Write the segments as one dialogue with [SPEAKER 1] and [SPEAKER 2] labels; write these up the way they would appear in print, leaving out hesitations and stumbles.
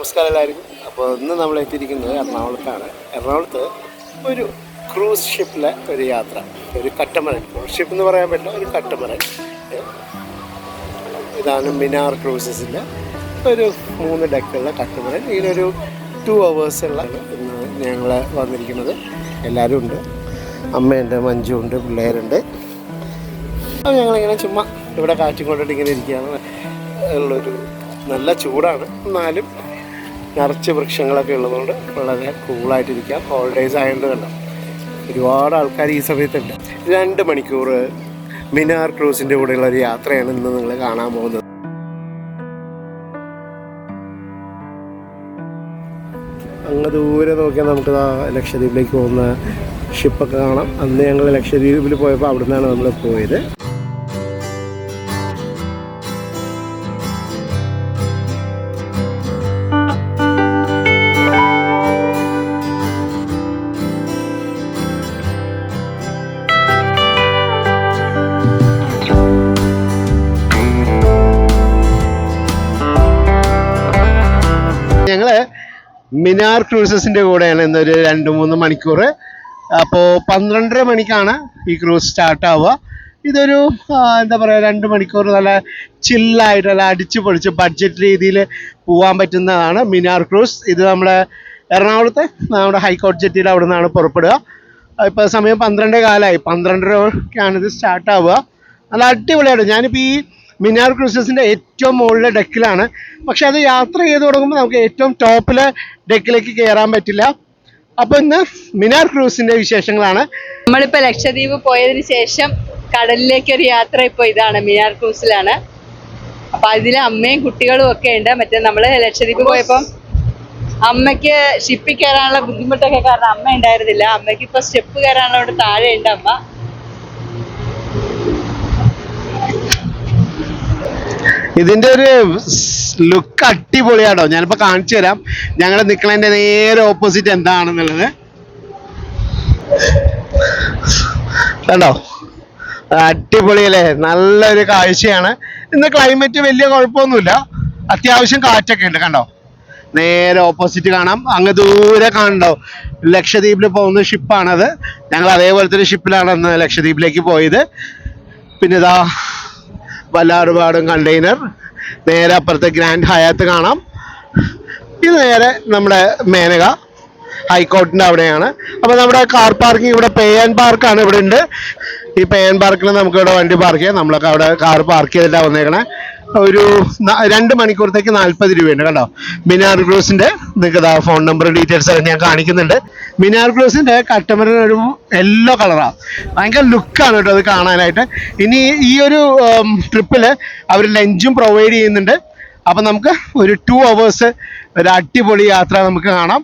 [SPEAKER 1] നമസ്കാരം എല്ലാവർക്കും. അപ്പോൾ ഇന്ന് നമ്മൾ എത്തിയിരിക്കുന്നത് എറണാകുളത്താണ്. എറണാകുളത്ത് ഒരു ക്രൂസ് ഷിപ്പിലെ ഒരു യാത്ര, ഒരു കട്ടമറൻ. ക്രൂസ് ഷിപ്പ് എന്ന് പറയാൻ പറ്റില്ല, ഒരു കട്ടമറൻ. ഇതാണ് മിനാർ ക്രൂസസിൻ്റെ ഒരു 3 ഡെക്കുള്ള കട്ടമറൻ. ഇതിനൊരു 2 hours ഉള്ള ഇന്ന് ഞങ്ങൾ വന്നിരിക്കുന്നത്. എല്ലാവരും ഉണ്ട്, അമ്മയുണ്ട്, മഞ്ജുണ്ട്, പിള്ളേരുണ്ട്. അപ്പോൾ ഞങ്ങളിങ്ങനെ ചുമ്മാ ഇവിടെ കാറ്റിക്കൊണ്ടിട്ട് ഇങ്ങനെ ഇരിക്കുകയാണ്. ഉള്ളൊരു നല്ല ചൂടാണ്, എന്നാലും നിറച്ച് വൃക്ഷങ്ങളൊക്കെ ഉള്ളതുകൊണ്ട് വളരെ കൂളായിട്ടിരിക്കാം. ഹോളിഡേയ്സ് ആയതുകൊണ്ട് കണ്ടോ ഒരുപാട് ആൾക്കാർ ഈ സമയത്തുണ്ട്. 2 മണിക്കൂർ മിനാർ ക്രൂസിൻ്റെ കൂടെയുള്ള ഒരു യാത്രയാണ് ഇന്ന് നിങ്ങൾ കാണാൻ പോകുന്നത്. അങ്ങ് ദൂരെ നോക്കിയാൽ നമുക്ക് ലക്ഷദ്വീപിലേക്ക് പോകുന്ന ഷിപ്പൊക്കെ കാണാം. അന്ന് ഞങ്ങൾ ലക്ഷദ്വീപിൽ പോയപ്പോൾ അവിടെ നിന്നാണ് നമ്മൾ പോയത്. ഞങ്ങൾ മിനാർ ക്രൂസസിൻ്റെ കൂടെയാണ് ഇന്നൊരു 2-3 മണിക്കൂർ. അപ്പോൾ 12:30 മണിക്കാണ് ഈ ക്രൂസ് സ്റ്റാർട്ട് ആവുക. ഇതൊരു എന്താ പറയുക, 2 മണിക്കൂർ നല്ല ചില്ലായിട്ട് നല്ല അടിച്ച് പൊളിച്ച് ബഡ്ജറ്റ് രീതിയിൽ പോകാൻ പറ്റുന്നതാണ് മിനാർ ക്രൂസ്. ഇത് നമ്മുടെ എറണാകുളത്തെ നമ്മുടെ ഹൈക്കോർട്ട് ജെറ്റിയുടെ അവിടെ നിന്നാണ് പുറപ്പെടുക. ഇപ്പോൾ സമയം 12:15 12:30 ഇത് സ്റ്റാർട്ട് ആവുക. നല്ല അടിപൊളിയാണ്. ഞാനിപ്പോൾ ഈ മിനാർ ക്രൂസസിൻ്റെ ഏറ്റവും മുകളിലെ ഡെക്കിലാണ്. പക്ഷെ അത് യാത്ര ചെയ്ത് തുടങ്ങുമ്പോൾ നമുക്ക് ഏറ്റവും ടോപ്പിലെ ഡെക്കിലേക്ക് കയറാൻ പറ്റില്ല. അപ്പോൾ ഇന്ന് മിനാർ ക്രൂസിൻ്റെ വിശേഷങ്ങളാണ്.
[SPEAKER 2] നമ്മളിപ്പോൾ ലക്ഷദ്വീപ് പോയതിന് ശേഷം കടലിലേക്ക് ഒരു യാത്ര ഇപ്പോൾ ഇതാണ്, മിനാർ ക്രൂസിലാണ്. അപ്പം അതിൽ അമ്മയും കുട്ടികളും ഒക്കെ ഉണ്ട്. മറ്റേ നമ്മൾ ലക്ഷദ്വീപ് പോയപ്പം അമ്മയ്ക്ക് ഷിപ്പിൽ കയറാനുള്ള ബുദ്ധിമുട്ടൊക്കെ കാരണം അമ്മ ഉണ്ടായിരുന്നില്ല. അമ്മയ്ക്ക് ഇപ്പോൾ സ്റ്റെപ്പ് കയറാനുള്ള താഴെ ഉണ്ട് അമ്മ.
[SPEAKER 1] ഇതിൻ്റെ ഒരു ലുക്ക് അടിപൊളിയാണോ, ഞാനിപ്പോൾ കാണിച്ചു തരാം. ഞങ്ങൾ നിൽക്കുന്നതിൻ്റെ നേരെ ഓപ്പോസിറ്റ് എന്താണെന്നുള്ളത് കണ്ടോ. അടിപൊളിയല്ലേ, നല്ലൊരു കാഴ്ചയാണ്. ഇന്ന് ക്ലൈമറ്റ് വലിയ കുഴപ്പമൊന്നുമില്ല, അത്യാവശ്യം കാറ്റൊക്കെ ഉണ്ട്. കണ്ടോ, നേരെ ഓപ്പോസിറ്റ് കാണാം. അങ്ങ് ദൂരെ കാണണ്ടോ, ലക്ഷദ്വീപിൽ പോകുന്ന ഷിപ്പാണത്. ഞങ്ങൾ അതേപോലത്തെ ഒരു ഷിപ്പിലാണ് അന്ന് ലക്ഷദ്വീപിലേക്ക് പോയത്. പിന്നെ ഇതാ വല്ലാർപാടും കണ്ടെയ്നർ. നേരെ അപ്പുറത്തെ ഗ്രാൻഡ് ഹയാത്ത് കാണാം. ഇത് നേരെ നമ്മുടെ മേനക ഹൈക്കോർട്ടിൻ്റെ അവിടെയാണ്. അപ്പോൾ നമ്മുടെ കാർ പാർക്കിംഗ് ഇവിടെ പേ ആൻഡ് പാർക്കാണ് ഇവിടെ ഉണ്ട്. ഈ പേ ആൻഡ് പാർക്കിൽ നമുക്ക് ഇവിടെ വണ്ടി പാർക്ക് ചെയ്യാം. നമ്മളൊക്കെ അവിടെ കാർ പാർക്ക് ചെയ്തിട്ടാണ് വന്നേക്കണേ. ഒരു 2 മണിക്കൂറത്തേക്ക് 40 രൂപയുണ്ട്. കണ്ടോ, മിനാർ ക്രൂസിൻ്റെ നിങ്ങൾക്ക് ഫോൺ നമ്പർ ഡീറ്റെയിൽസ് ഞാൻ കാണിക്കുന്നുണ്ട്. മിനാർ ക്രൂസിൻ്റെ കട്ടമറൻ ഒരു യെല്ലോ കളറാണ്, ഭയങ്കര ലുക്കാണ് കേട്ടോ അത് കാണാനായിട്ട്. ഇനി ഈ ഒരു ട്രിപ്പിൽ അവർ ലഞ്ചും പ്രൊവൈഡ് ചെയ്യുന്നുണ്ട്. അപ്പം നമുക്ക് ഒരു 2 hours ഒരു അടിപൊളി യാത്ര നമുക്ക് കാണാം.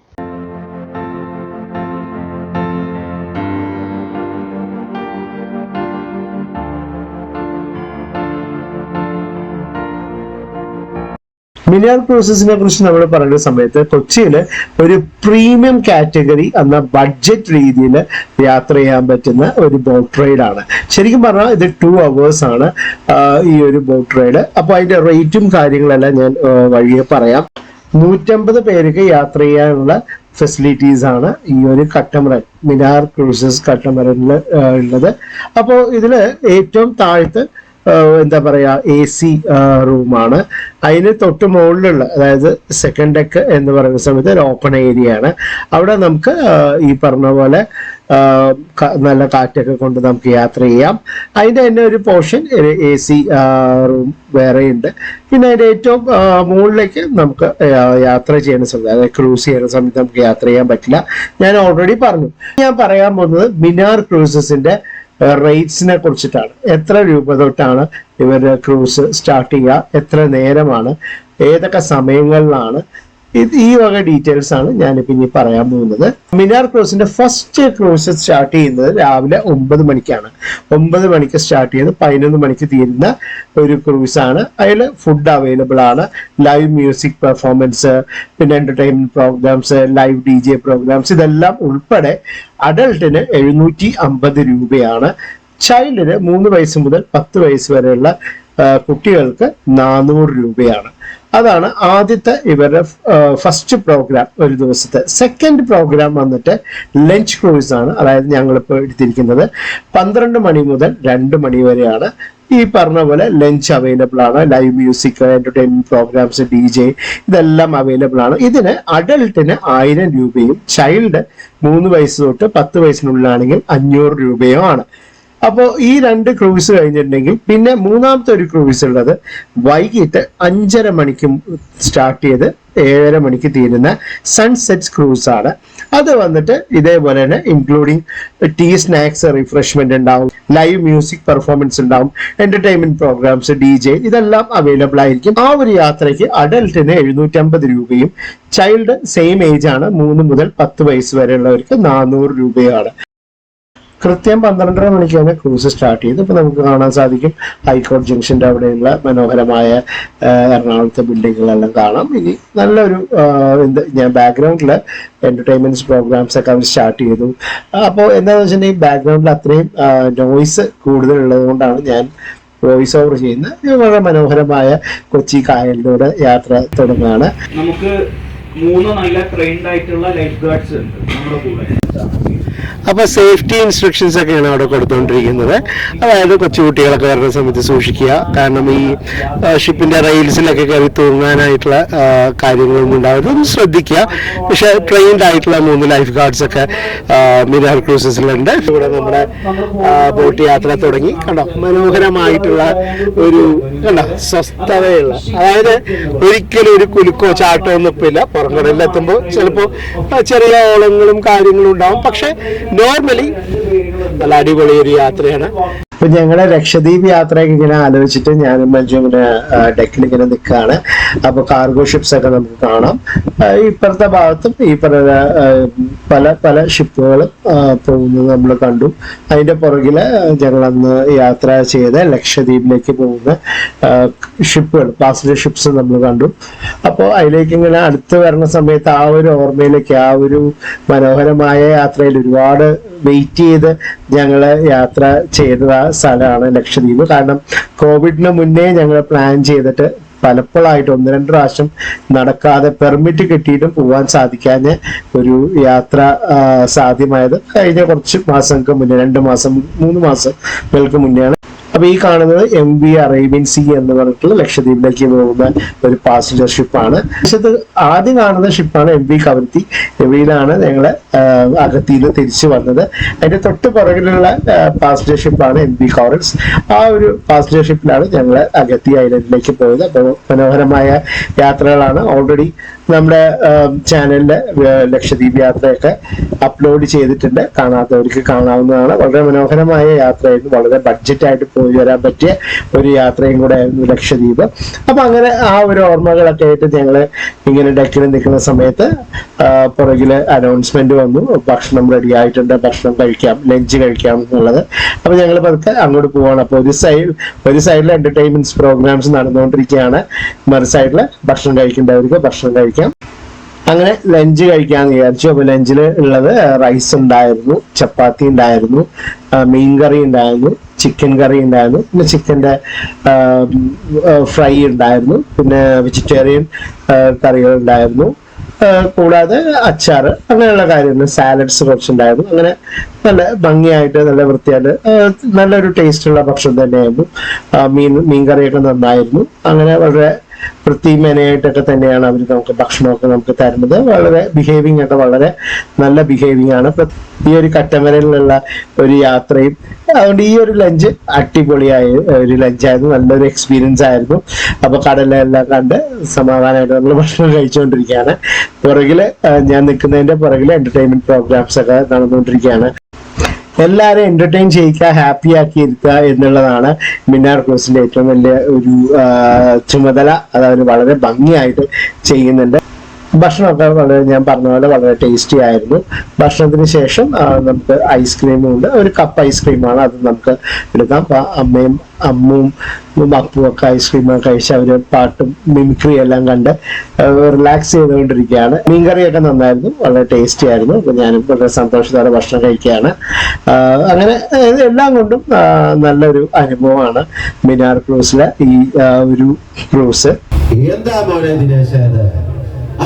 [SPEAKER 1] മിനാർ ക്രൂസസിനെ കുറിച്ച് നമ്മൾ പറയുന്ന സമയത്ത് കൊച്ചിയിൽ ഒരു പ്രീമിയം കാറ്റഗറി എന്ന ബഡ്ജറ്റ് രീതിയിൽ യാത്ര ചെയ്യാൻ പറ്റുന്ന ഒരു ബോട്ട് റൈഡാണ്. ശരിക്കും പറഞ്ഞാൽ ഇത് 2 hours ആണ് ഈ ഒരു ബോട്ട് റൈഡ്. അപ്പോൾ അതിൻ്റെ റേറ്റും കാര്യങ്ങളെല്ലാം ഞാൻ വഴിയെ പറയാം. 150 പേർക്ക് യാത്ര ചെയ്യാനുള്ള ഫെസിലിറ്റീസ് ആണ് ഈ ഒരു കട്ടമറൻ, മിനാർ ക്രൂസസ് കട്ടമറനിൽ ഉള്ളത്. അപ്പോൾ ഇതിൽ ഏറ്റവും താഴത്ത് എന്താ പറയുക, AC റൂമാണ്. അതിന് തൊട്ട് മുകളിലുള്ള, അതായത് സെക്കൻഡ് ഡെക്ക് എന്ന് പറയുന്ന സമയത്ത് ഒരു ഓപ്പൺ ഏരിയ ആണ്. അവിടെ നമുക്ക് ഈ പറഞ്ഞ പോലെ നല്ല കാറ്റൊക്കെ കൊണ്ട് നമുക്ക് യാത്ര ചെയ്യാം. അതിൻ്റെ തന്നെ ഒരു പോർഷൻ AC റൂം വേറെയുണ്ട്. പിന്നെ അതിൻ്റെ ഏറ്റവും മുകളിലേക്ക് നമുക്ക് യാത്ര ചെയ്യുന്ന സമയത്ത്, അതായത് ക്രൂസ് ചെയ്യുന്ന സമയത്ത് നമുക്ക് യാത്ര ചെയ്യാൻ പറ്റില്ല. ഞാൻ ഓൾറെഡി പറഞ്ഞു. ഞാൻ പറയാൻ പോകുന്നത് മിനാർ ക്രൂസസിൻ്റെ റേറ്റ്സിനെ കുറിച്ചിട്ടാണ്. എത്ര രൂപ തൊട്ടാണ് ഇവരുടെ ക്രൂസ് സ്റ്റാർട്ട് ചെയ്യുക, എത്ര നേരമാണ്, ഏതൊക്കെ സമയങ്ങളിലാണ്, ഈ വക ഡീറ്റെയിൽസ് ആണ് ഞാനിപ്പോൾ ഇനി പറയാൻ പോകുന്നത്. മിനാർ ക്രൂസിന്റെ ഫസ്റ്റ് ക്രൂസ് സ്റ്റാർട്ട് ചെയ്യുന്നത് രാവിലെ 9 മണിക്കാണ്. 9 മണിക്ക് സ്റ്റാർട്ട് ചെയ്ത് 11 മണിക്ക് തീരുന്ന ഒരു ക്രൂസാണ്. അതിൽ ഫുഡ് അവൈലബിൾ ആണ്, ലൈവ് മ്യൂസിക് പെർഫോമൻസ്, പിന്നെ entertainment programmes, live DJ programmes, ഇതെല്ലാം ഉൾപ്പെടെ അഡൾട്ടിന് 750 രൂപയാണ്. ചൈൽഡിന് 3 വയസ്സ് മുതൽ 10 വയസ്സ് വരെയുള്ള കുട്ടികൾക്ക് 400 രൂപയാണ്. അതാണ് ആദ്യത്തെ ഇവരുടെ ഫസ്റ്റ് പ്രോഗ്രാം ഒരു ദിവസത്തെ. സെക്കൻഡ് പ്രോഗ്രാം വന്നിട്ട് ലഞ്ച് ക്രൂസ് ആണ്. അതായത് ഞങ്ങളിപ്പോൾ എടുത്തിരിക്കുന്നത് 12 മണി മുതൽ 2 മണി വരെയാണ്. ഈ പറഞ്ഞ പോലെ ലഞ്ച് അവൈലബിൾ ആണ്, live music, entertainment programmes, DJ ഇതെല്ലാം അവൈലബിൾ ആണ്. ഇതിന് അഡൽട്ടിന് 1000 രൂപയും ചൈൽഡ് 3 വയസ്സ് തൊട്ട് 10 വയസ്സിനുള്ളിലാണെങ്കിൽ 500 രൂപയും ആണ്. അപ്പോൾ ഈ 2 ക്രൂസ് കഴിഞ്ഞിട്ടുണ്ടെങ്കിൽ പിന്നെ മൂന്നാമത്തെ ഒരു ക്രൂസ് ഉള്ളത് വൈകിട്ട് 5:30 മണിക്ക് സ്റ്റാർട്ട് ചെയ്ത് 7:30 മണിക്ക് തീരുന്ന സൺസെറ്റ് ക്രൂസ് ആണ്. അത് വന്നിട്ട് ഇതേപോലെ തന്നെ ഇൻക്ലൂഡിങ് ടീ, സ്നാക്സ്, റിഫ്രഷ്മെന്റ് ഉണ്ടാവും, ലൈവ് മ്യൂസിക് പെർഫോമൻസ് ഉണ്ടാവും, എന്റർടൈൻമെന്റ് പ്രോഗ്രാംസ്, DJ ഇതെല്ലാം അവൈലബിൾ ആയിരിക്കും. ആ ഒരു യാത്രയ്ക്ക് അഡൽട്ടിന് 750 രൂപയും ചൈൽഡ് സെയിം ഏജ് ആണ് 3 മുതൽ 10 വയസ്സ് വരെയുള്ളവർക്ക് 400 രൂപയാണ്. കൃത്യം 12:30 മണിക്കാണ് ക്രൂസ് സ്റ്റാർട്ട് ചെയ്തത്. ഇപ്പൊ നമുക്ക് കാണാൻ സാധിക്കും ഹൈക്കോടതി ജംഗ്ഷന്റെ അവിടെയുള്ള മനോഹരമായ എറണാകുളത്തെ ബിൽഡിങ്ങുകളെല്ലാം കാണാം. ഇനി നല്ലൊരു ഞാൻ ബാക്ക്ഗ്രൗണ്ടില് എന്റർടൈൻമെന്റ് പ്രോഗ്രാംസ് ഒക്കെ അവർ സ്റ്റാർട്ട് ചെയ്തു. അപ്പോൾ എന്താണെന്ന് വെച്ചിട്ടുണ്ടെങ്കിൽ ബാക്ക്ഗ്രൗണ്ടിൽ അത്രയും നോയ്സ് കൂടുതലുള്ളത് കൊണ്ടാണ് ഞാൻ വോയിസ് ഓവർ ചെയ്യുന്നത്. വളരെ മനോഹരമായ കൊച്ചി കായലിലൂടെ യാത്ര തുടങ്ങുകയാണ്.
[SPEAKER 3] നമുക്ക് 3 നല്ല ട്രെയിൻഡ് ആയിട്ടുള്ള ലൈഫ് ഗാർഡ്സ് ഉണ്ട് നമ്മുടെ കൂടെ.
[SPEAKER 1] അപ്പൊ സേഫ്റ്റി ഇൻസ്ട്രക്ഷൻസ് ഒക്കെയാണ് അവിടെ കൊടുത്തുകൊണ്ടിരിക്കുന്നത്. അതായത് കൊച്ചുകുട്ടികളൊക്കെ വരുന്ന സമയത്ത് സൂക്ഷിക്കുക. കാരണം ഈ ഷിപ്പിന്റെ റെയിൽസിലൊക്കെ കയറി തൂങ്ങാനായിട്ടുള്ള കാര്യങ്ങളൊന്നും ഉണ്ടാവരുത്, ഒന്ന് ശ്രദ്ധിക്കുക. പക്ഷെ ട്രെയിൻഡ് ആയിട്ടുള്ള 3 ലൈഫ് ഗാർഡ്സ് ഒക്കെ മിനാർ ക്രൂസസിലുണ്ട്. ഇവിടെ നമ്മുടെ ബോട്ട് യാത്ര തുടങ്ങി. കണ്ടോ, മനോഹരമായിട്ടുള്ള ഒരു സ്വസ്ഥതയുള്ള, അതായത് ഒരിക്കലും ഒരു കുലുക്കോ ചാട്ടോ ഒന്നും ഇപ്പില്ല. പുറംകടലിലെത്തുമ്പോൾ ചിലപ്പോൾ ചെറിയ ഓളങ്ങളും കാര്യങ്ങളും ഉണ്ടാവും. പക്ഷെ നോർമലി നല്ല അടിപൊളി ഒരു യാത്രയാണ്. ഇപ്പൊ ഞങ്ങളുടെ ലക്ഷദ്വീപ് യാത്രയൊക്കെ ഇങ്ങനെ ആലോചിച്ചിട്ട് ഞാനും മഞ്ജു ഇങ്ങനെ ഡെക്കിൽ ഇങ്ങനെ നിൽക്കുകയാണ്. അപ്പൊ കാർഗോ ഷിപ്സ് ഒക്കെ നമുക്ക് കാണാം. ഇപ്പുറത്തെ ഭാഗത്തും ഈ പറഞ്ഞ പല പല ഷിപ്പുകൾ പോകുന്നത് നമ്മൾ കണ്ടു. അതിന്റെ പുറകില് ഞങ്ങൾ അന്ന് യാത്ര ചെയ്ത് ലക്ഷദ്വീപിലേക്ക് പോകുന്ന ഷിപ്പുകൾ, പാസഞ്ചർ ഷിപ്സ് നമ്മൾ കണ്ടു. അപ്പോൾ അതിലേക്ക് ഇങ്ങനെ അടുത്ത് വരുന്ന സമയത്ത് ആ ഒരു ഓർമ്മയിലേക്ക്, ആ ഒരു മനോഹരമായ യാത്രയിൽ ഒരുപാട് വെയിറ്റ് ചെയ്ത് ഞങ്ങള് യാത്ര ചെയ്ത സ്ഥലമാണ് ലക്ഷദ്വീപ്. കാരണം കോവിഡിന് മുന്നേ ഞങ്ങൾ പ്ലാൻ ചെയ്തിട്ട് പലപ്പോഴായിട്ട് 1-2 പ്രാവശ്യം നടക്കാതെ പെർമിറ്റ് കിട്ടിയിട്ടും പോകാൻ സാധിക്കാതെ ഒരു യാത്ര സാധ്യമായത് കഴിഞ്ഞ കുറച്ച് മാസങ്ങൾക്ക് മുന്നേ, 2 മാസം 3 മാസങ്ങൾക്ക് മുന്നെയാണ്. അപ്പൊ ഈ കാണുന്നത് MV അറേബ്യൻ സീ എന്ന് പറഞ്ഞിട്ടുള്ള ലക്ഷദ്വീപിലേക്ക് പോകുന്ന ഒരു പാസഞ്ചർ ഷിപ്പാണ്. ആദ്യം കാണുന്ന ഷിപ്പാണ് MV കവരത്തി. MVയിലാണ് ഞങ്ങള് അഗത്തിയിൽ തിരിച്ചു വന്നത്. അതിന്റെ തൊട്ട് പുറകിലുള്ള പാസഞ്ചർ ഷിപ്പാണ് MV കോറൽസ്. ആ ഒരു പാസഞ്ചർ ഷിപ്പിലാണ് ഞങ്ങള് അഗത്തി ഐലൻഡിലേക്ക് പോയത്. അപ്പോൾ മനോഹരമായ യാത്രകളാണ്. ഓൾറെഡി നമ്മുടെ ചാനലില് ലക്ഷദ്വീപ് യാത്രയൊക്കെ അപ്ലോഡ് ചെയ്തിട്ടുണ്ട്. കാണാത്തവർക്ക് കാണാവുന്നതാണ്. വളരെ മനോഹരമായ യാത്രയായിരുന്നു. വളരെ ബഡ്ജറ്റായിട്ട് പോയി വരാൻ പറ്റിയ ഒരു യാത്രയും കൂടെ ആയിരുന്നു ലക്ഷദ്വീപ്. അപ്പൊ അങ്ങനെ ആ ഒരു ഓർമ്മകളൊക്കെ ആയിട്ട് ഞങ്ങള് ഇങ്ങനെ ഡെക്കിൽ നിൽക്കുന്ന സമയത്ത് പുറകില് അനൗൺസ്മെന്റ് വന്നു, ഭക്ഷണം റെഡി ആയിട്ടുണ്ട്, ഭക്ഷണം കഴിക്കാം, ലഞ്ച് കഴിക്കാം എന്നുള്ളത്. അപ്പൊ ഞങ്ങൾ പതുക്കെ അങ്ങോട്ട് പോവാണ്. അപ്പൊ ഒരു സൈഡിൽ എന്റർടൈൻമെന്റ് പ്രോഗ്രാംസ് നടന്നുകൊണ്ടിരിക്കുകയാണ്, മറു സൈഡില് ഭക്ഷണം കഴിക്കേണ്ടവർക്ക് ഭക്ഷണം കഴിക്കാം. അങ്ങനെ ലഞ്ച് കഴിക്കാന്ന് വിചാരിച്ചു. അപ്പൊ ലഞ്ചിൽ ഉള്ളത് റൈസ് ഉണ്ടായിരുന്നു, ചപ്പാത്തി ഉണ്ടായിരുന്നു, മീൻകറി ഉണ്ടായിരുന്നു, ചിക്കൻ കറി ഉണ്ടായിരുന്നു, പിന്നെ ചിക്കൻ്റെ ഫ്രൈ ഉണ്ടായിരുന്നു, പിന്നെ വെജിറ്റേറിയൻ കറികൾ ഉണ്ടായിരുന്നു, കൂടാതെ അച്ചാറ്, അങ്ങനെയുള്ള കാര്യങ്ങൾ, സാലഡ്സ് കുറച്ചുണ്ടായിരുന്നു. അങ്ങനെ നല്ല ഭംഗിയായിട്ട് നല്ല വൃത്തിയായിട്ട് നല്ലൊരു ടേസ്റ്റുള്ള ഭക്ഷണം തന്നെയായിരുന്നു. മീൻകറിയൊക്കെ നന്നായിരുന്നു. അങ്ങനെ വളരെ വൃത്തിമേനയായിട്ടൊക്കെ തന്നെയാണ് അവർ നമുക്ക് ഭക്ഷണമൊക്കെ നമുക്ക് തരുന്നത്. വളരെ ബിഹേവിങ് ഒക്കെ വളരെ നല്ല ബിഹേവിങ് ആണ് ഈ ഒരു കട്ടമരയിലുള്ള ഒരു യാത്രയും. അതുകൊണ്ട് ഈ ഒരു ലഞ്ച് അടിപൊളിയായ ഒരു ലഞ്ചായിരുന്നു, നല്ലൊരു എക്സ്പീരിയൻസ് ആയിരുന്നു. അപ്പൊ കടലെല്ലാം കണ്ട് സമാധാനമായിട്ട് നമ്മൾ ഭക്ഷണം കഴിച്ചുകൊണ്ടിരിക്കുകയാണ്. പുറകില് ഞാൻ നിൽക്കുന്നതിന്റെ പുറകില് എന്റർടൈൻമെന്റ് പ്രോഗ്രാംസ് ഒക്കെ നടന്നുകൊണ്ടിരിക്കുകയാണ്. എല്ലാവരും എന്റർടൈൻ ചെയ്യിക്കുക, ഹാപ്പി ആക്കി ഇരുത്തുക എന്നുള്ളതാണ് മിന്നാർ ക്രൂസിന്റെ ഏറ്റവും വലിയ ഒരു ചുമതല. അത് അവർ വളരെ ഭംഗിയായിട്ട് ചെയ്യുന്നുണ്ട്. ഭക്ഷണമൊക്കെ വളരെ, ഞാൻ പറഞ്ഞ പോലെ വളരെ ടേസ്റ്റി ആയിരുന്നു. ഭക്ഷണത്തിന് ശേഷം നമുക്ക് ഐസ്ക്രീമും ഉണ്ട്. ഒരു കപ്പ് ഐസ്ക്രീമാണ്, അത് നമുക്ക് എടുക്കാം. അമ്മും അപ്പും ഒക്കെ ഐസ്ക്രീമൊക്കെ കഴിച്ച് അവർ പാട്ടും മിമിക്രി എല്ലാം കണ്ട് റിലാക്സ് ചെയ്തുകൊണ്ടിരിക്കുകയാണ്. മീൻകറിയൊക്കെ നന്നായിരുന്നു, വളരെ ടേസ്റ്റി ആയിരുന്നു. അപ്പൊ ഞാനും വളരെ സന്തോഷത്തോടെ ഭക്ഷണം കഴിക്കുകയാണ്. അങ്ങനെ എല്ലാം കൊണ്ടും നല്ലൊരു അനുഭവമാണ് മിനാർ ക്രൂസിലെ ഈ ഒരു ക്രൂസ്.
[SPEAKER 4] എന്താ മോനെ ദിനേശ്,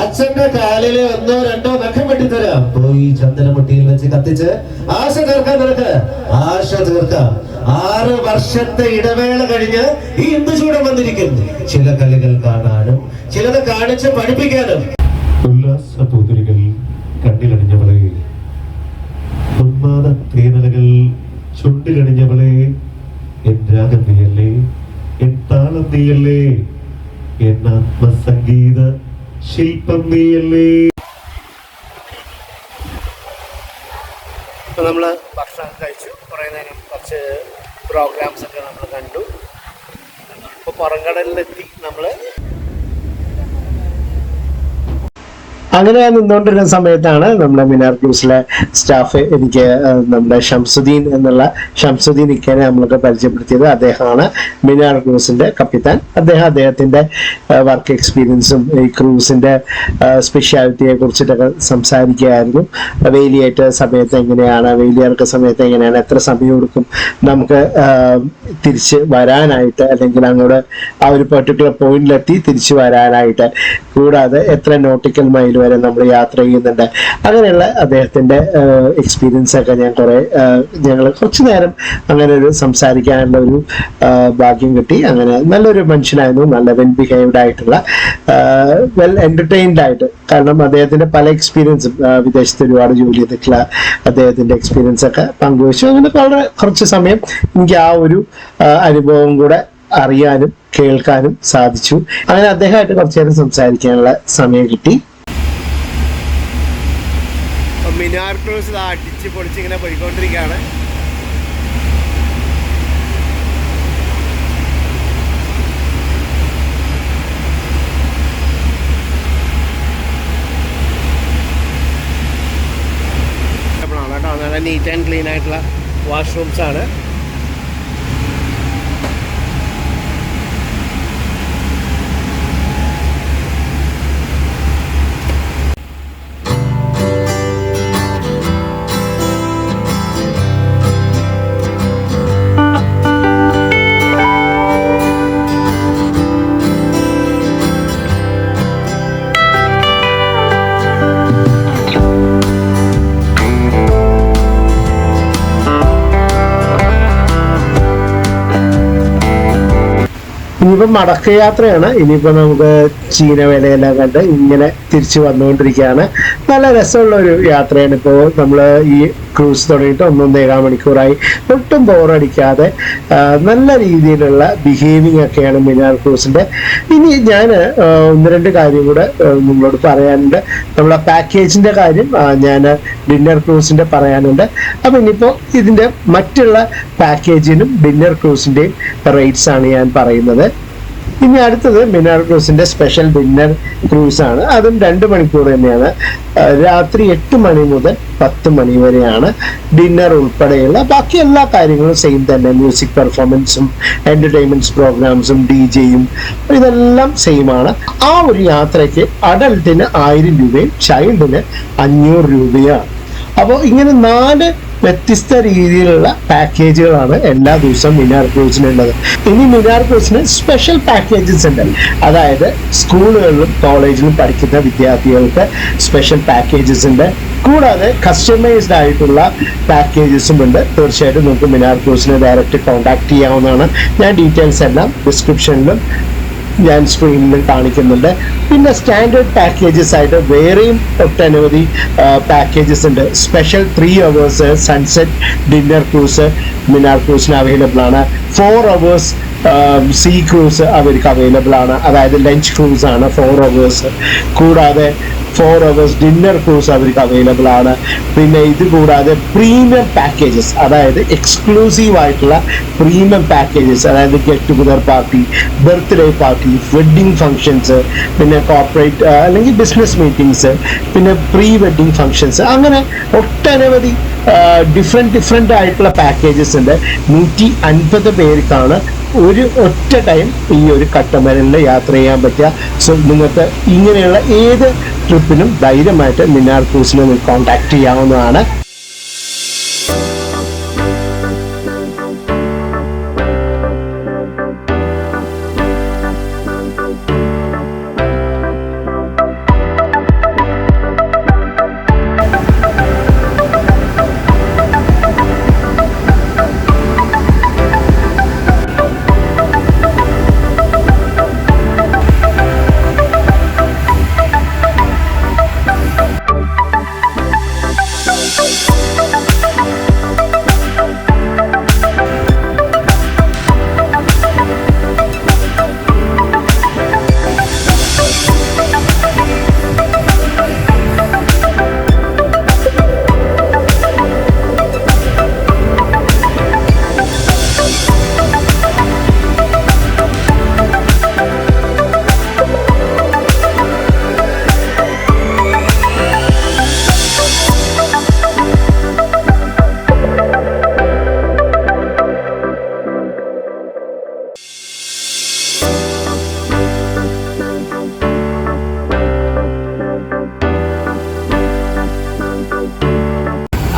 [SPEAKER 4] അച്ഛന്റെ കാലില് 1-2 നഖം വെട്ടിത്തരാം. പോയി ചന്ദനമുട്ടിയിൽ വെച്ച് കത്തിച്ച് ആശ തീർക്കാൻ നിനക്ക് ആശ തീർക്കാം. 6 വർഷത്തെ ഇടവേള കഴിഞ്ഞ് ഈ ഇന്ദുചൂടം വന്നിരിക്കുന്നു. ചില കളികൾ കാണാനും ചിലത് കാണിച്ച് പഠിപ്പിക്കാനും. ഉല്ലാസപൂതിരികൾ കണ്ണിലണിഞ്ഞവളെ, ഉന്മാദ തേനലകൾ ചുണ്ടിലണിഞ്ഞവളെ, എൻ രാഗം നീയല്ലേ, എൻ താളം നീയല്ലേ, എൻ ആത്മസംഗീത ശില്പം നീയല്ലേ.
[SPEAKER 1] ഇപ്പൊ നമ്മള് ഭക്ഷണം കഴിച്ചു, കുറെ നേരം കുറച്ച് പ്രോഗ്രാംസ് ഒക്കെ നമ്മൾ കണ്ടു. ഇപ്പൊ പുറംകടലിലെത്തി നമ്മള്. അങ്ങനെ നിന്നുകൊണ്ടിരുന്ന സമയത്താണ് നമ്മുടെ മിനാർ ക്രൂസിലെ സ്റ്റാഫ് എനിക്ക് നമ്മുടെ ഷംസുദ്ദീൻ ഇക്കനെ നമ്മൾക്ക് പരിചയപ്പെടുത്തിയത്. അദ്ദേഹമാണ് മിനാർ ക്രൂസിന്റെ കപ്പിത്താൻ. അദ്ദേഹത്തിന്റെ വർക്ക് എക്സ്പീരിയൻസും ഈ ക്രൂസിന്റെ സ്പെഷ്യാലിറ്റിയെ കുറിച്ചിട്ടൊക്കെ സംസാരിക്കുകയായിരുന്നു. വേലിയേറ്റ സമയത്ത് എങ്ങനെയാണ്, വേലിയിറക്ക സമയത്ത് എങ്ങനെയാണ്, എത്ര സമയം എടുക്കും നമുക്ക് തിരിച്ച് വരാനായിട്ട്, അല്ലെങ്കിൽ അങ്ങോട്ട് ആ ഒരു പെർട്ടിക്കുലർ പോയിന്റിലെത്തി തിരിച്ചു വരാനായിട്ട്, കൂടാതെ എത്ര നോട്ടിക്കൽ മൈൽ വരെ നമ്മൾ യാത്ര ചെയ്യുന്നുണ്ട്. അങ്ങനെയുള്ള അദ്ദേഹത്തിന്റെ എക്സ്പീരിയൻസ് ഒക്കെ ഞങ്ങൾ കുറച്ചു നേരം അങ്ങനെ ഒരു സംസാരിക്കാനുള്ള ഒരു ഭാഗ്യം കിട്ടി. അങ്ങനെ നല്ലൊരു മനുഷ്യനായിരുന്നു, നല്ല വെൽ ബിഹേവ്ഡ് ആയിട്ടുള്ള, വെൽ എന്റർടൈൻഡ് ആയിട്ട്. കാരണം അദ്ദേഹത്തിന്റെ പല എക്സ്പീരിയൻസും, വിദേശത്ത് ഒരുപാട് ജോലി ചെയ്തിട്ടുള്ള അദ്ദേഹത്തിന്റെ എക്സ്പീരിയൻസ് ഒക്കെ പങ്കുവച്ചു. അങ്ങനെ വളരെ കുറച്ച് സമയം എനിക്ക് ആ ഒരു അനുഭവം കൂടെ അറിയാനും കേൾക്കാനും സാധിച്ചു. അങ്ങനെ അദ്ദേഹമായിട്ട് കുറച്ചു നേരം സംസാരിക്കാനുള്ള സമയം കിട്ടി. മിനാർ ക്രൂസ് അടിച്ച് പൊളിച്ച് ഇങ്ങനെ പോയിക്കൊണ്ടിരിക്കുകയാണ്. കേട്ടോ, നല്ല നീറ്റ് ആൻഡ് ക്ലീൻ ആയിട്ടുള്ള വാഷ്റൂംസ് ആണ്. ഇനിയിപ്പോൾ മടക്കയാത്രയാണ്. ഇനിയിപ്പോൾ നമുക്ക് ചീനവേലയെല്ലാം കണ്ട് ഇങ്ങനെ തിരിച്ചു വന്നുകൊണ്ടിരിക്കുകയാണ്. നല്ല രസമുള്ള ഒരു യാത്രയാണ്. ഇപ്പോൾ നമ്മൾ ഈ ക്രൂസ് തുടങ്ങിയിട്ട് 1.5 മണിക്കൂറായി. ഒട്ടും ബോറടിക്കാതെ നല്ല രീതിയിലുള്ള ബിഹേവിങ് ഒക്കെയാണ് മിനാർ ക്രൂസിന്റെ. ഇനി ഞാൻ 1-2 കാര്യം കൂടെ നിങ്ങളോട് പറയാനുണ്ട്. നമ്മളെ പാക്കേജിന്റെ കാര്യം ഞാൻ ഡിന്നർ ക്രൂസിന്റെ പറയാനുണ്ട്. അപ്പൊ ഇനിയിപ്പോൾ ഇതിന്റെ മറ്റുള്ള പാക്കേജിനും ഡിന്നർ ക്രൂസിന്റെയും റേറ്റ്സ് ആണ് ഞാൻ പറയുന്നത്. ഇനി അടുത്തത് മിനാർ ക്രൂസിന്റെ സ്പെഷ്യൽ ഡിന്നർ ക്രൂസ് ആണ്. അതും 2 മണിക്കൂർ തന്നെയാണ്. രാത്രി 8 മണി മുതൽ 10 മണി വരെയാണ് ഡിന്നർ ഉൾപ്പെടെയുള്ള. ബാക്കി എല്ലാ കാര്യങ്ങളും സെയിം തന്നെ. മ്യൂസിക് പെർഫോമൻസും എന്റർടൈൻമെന്റ് പ്രോഗ്രാംസും DJയും ഇതെല്ലാം സെയിം ആണ്. ആ ഒരു യാത്രയ്ക്ക് അഡൽട്ടിന് 1000 രൂപയും ചൈൽഡിന് 500 രൂപയാണ്. അപ്പോൾ ഇങ്ങനെ 4 വ്യത്യസ്ത രീതിയിലുള്ള പാക്കേജുകളാണ് എല്ലാ ദിവസവും മിനാർ ക്രൂസിനുള്ളത്. ഇനി മിനാർ ക്രൂസിന് സ്പെഷ്യൽ പാക്കേജസ് ഉണ്ട്. അതായത് സ്കൂളുകളിലും കോളേജിലും പഠിക്കുന്ന വിദ്യാർത്ഥികൾക്ക് സ്പെഷ്യൽ പാക്കേജസ് ഉണ്ട്. കൂടാതെ കസ്റ്റമൈസ്ഡ് ആയിട്ടുള്ള പാക്കേജസും ഉണ്ട്. തീർച്ചയായിട്ടും നമുക്ക് മിനാർ ക്രൂസിനെ ഡയറക്റ്റ് കോൺടാക്ട് ചെയ്യാവുന്നതാണ്. ഞാൻ ഡീറ്റെയിൽസ് എല്ലാം ഡിസ്ക്രിപ്ഷനിലും ഞാൻ സ്ക്രീനിൽ കാണിക്കുന്നുണ്ട്. പിന്നെ സ്റ്റാൻഡേർഡ് പാക്കേജസ് ആയിട്ട് വേറെയും ഒട്ടനവധി പാക്കേജസ് ഉണ്ട്. Special 3 hours sunset dinner cruise Minar ക്രൂസിന് അവൈലബിൾ ആണ്. 4 hours സീ ക്രൂസ് അവർക്ക് അവൈലബിൾ ആണ്, അതായത് ലഞ്ച് ക്രൂസ് ആണ് 4 hours, കൂടാതെ 4 hours ഡിന്നർ ക്രൂസ് അവർക്ക് അവൈലബിൾ ആണ്. പിന്നെ ഇത് കൂടാതെ പ്രീമിയം പാക്കേജസ്, അതായത് എക്സ്ക്ലൂസീവ് ആയിട്ടുള്ള പ്രീമിയം പാക്കേജസ്, അതായത് get together party, birthday party, wedding functions, പിന്നെ കോർപ്പറേറ്റ് അല്ലെങ്കിൽ ബിസിനസ് മീറ്റിംഗ്സ്, പിന്നെ പ്രീ വെഡ്ഡിങ് ഫങ്ഷൻസ്, അങ്ങനെ ഒട്ടനവധി ഡിഫറെൻ്റ് ആയിട്ടുള്ള പാക്കേജസ് ഉണ്ട്. 150 പേർക്കാണ് ഒരു ഒറ്റ ടൈം ഈ ഒരു കട്ടമരലിൽ യാത്ര ചെയ്യാൻ പറ്റുക. സോ നിങ്ങൾക്ക് ഇങ്ങനെയുള്ള ഏത് ട്രിപ്പിനും ധൈര്യമായിട്ട് മിനാർ ക്രൂസിനെ കോൺടാക്ട് ചെയ്യാവുന്നതാണ്.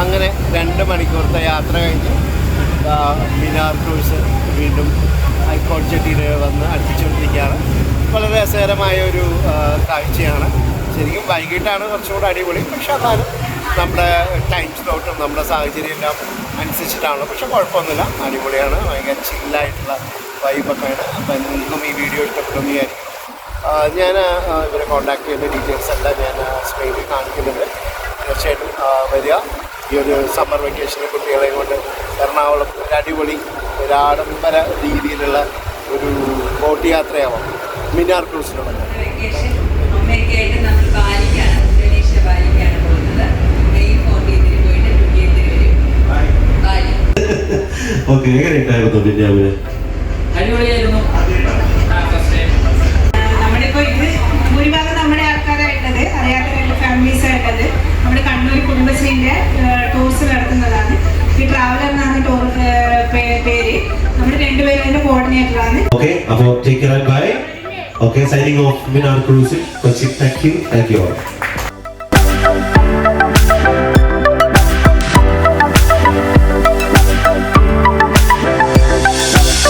[SPEAKER 1] അങ്ങനെ 2 മണിക്കൂറത്തെ യാത്ര കഴിഞ്ഞ് മിനാർ ക്രൂസ് വീണ്ടും ഹൈക്കോടതി ജെട്ടിയിൽ വന്ന് അടുപ്പിച്ചുകൊണ്ടിരിക്കുകയാണ്. വളരെ രസകരമായ ഒരു കാഴ്ചയാണ്. ശരിക്കും വൈകിട്ടാണ് കുറച്ചുകൂടെ അടിപൊളി, പക്ഷെ എന്നാലും നമ്മുടെ ടൈം സ്ലോട്ടും നമ്മുടെ സാഹചര്യം എല്ലാം അനുസരിച്ചിട്ടാണ്. പക്ഷെ കുഴപ്പമൊന്നുമില്ല, അടിപൊളിയാണ്. ഭയങ്കര ചില്ലായിട്ടുള്ള വൈബൊക്കെയാണ്. അപ്പം നിങ്ങൾക്കും ഈ വീഡിയോ ഇഷ്ടപ്പെടുമെന്ന് വിചാരിക്കും. ഞാൻ ഇവരെ കോൺടാക്ട് ചെയ്യുന്ന ഡീറ്റെയിൽസ് എല്ലാം ഞാൻ സ്ക്രീനിൽ കാണിക്കുന്നുണ്ട്. തീർച്ചയായിട്ടും വരിക. ഈ ഒരു സമ്മർ വെക്കേഷന് കുട്ടികളെ കൊണ്ട് എറണാകുളം ഒരു അടിപൊളി ഒരു ആഡംബര രീതിയിലുള്ള ഒരു ബോട്ട് യാത്രയാവാം മിനാർ ക്രൂസിനുള്ള.
[SPEAKER 4] ഓക്കെ, എങ്ങനെയുണ്ടായിരുന്നു ബെന്യാമിന്?
[SPEAKER 5] അടിപൊളിയായിരുന്നു.
[SPEAKER 6] നമ്മളിപ്പോ ഇത് ഭൂരിഭാഗം നമ്മുടെ ആൾക്കാരായിട്ടുള്ളത്, അറിയാത്ത 2 ഫാമിലീസ് ആയിട്ടുള്ളത് നമ്മുടെ കണ്ണൂർ കുടുംബശ്രീന്റെ ടൂർസ് നടത്തുന്നതാണ്. ഈ ട്രാവലർ എന്നാണ് ടൂർ പേര്. നമ്മൾ 2 പേരും അതിന്റെ കോർഡിനേറ്ററാണ്.
[SPEAKER 4] ഓക്കെ, അപ്പോൾ take care and bye. Okay, signing off Minar ക്രൂസിൽ കൊച്ചി. Thank U.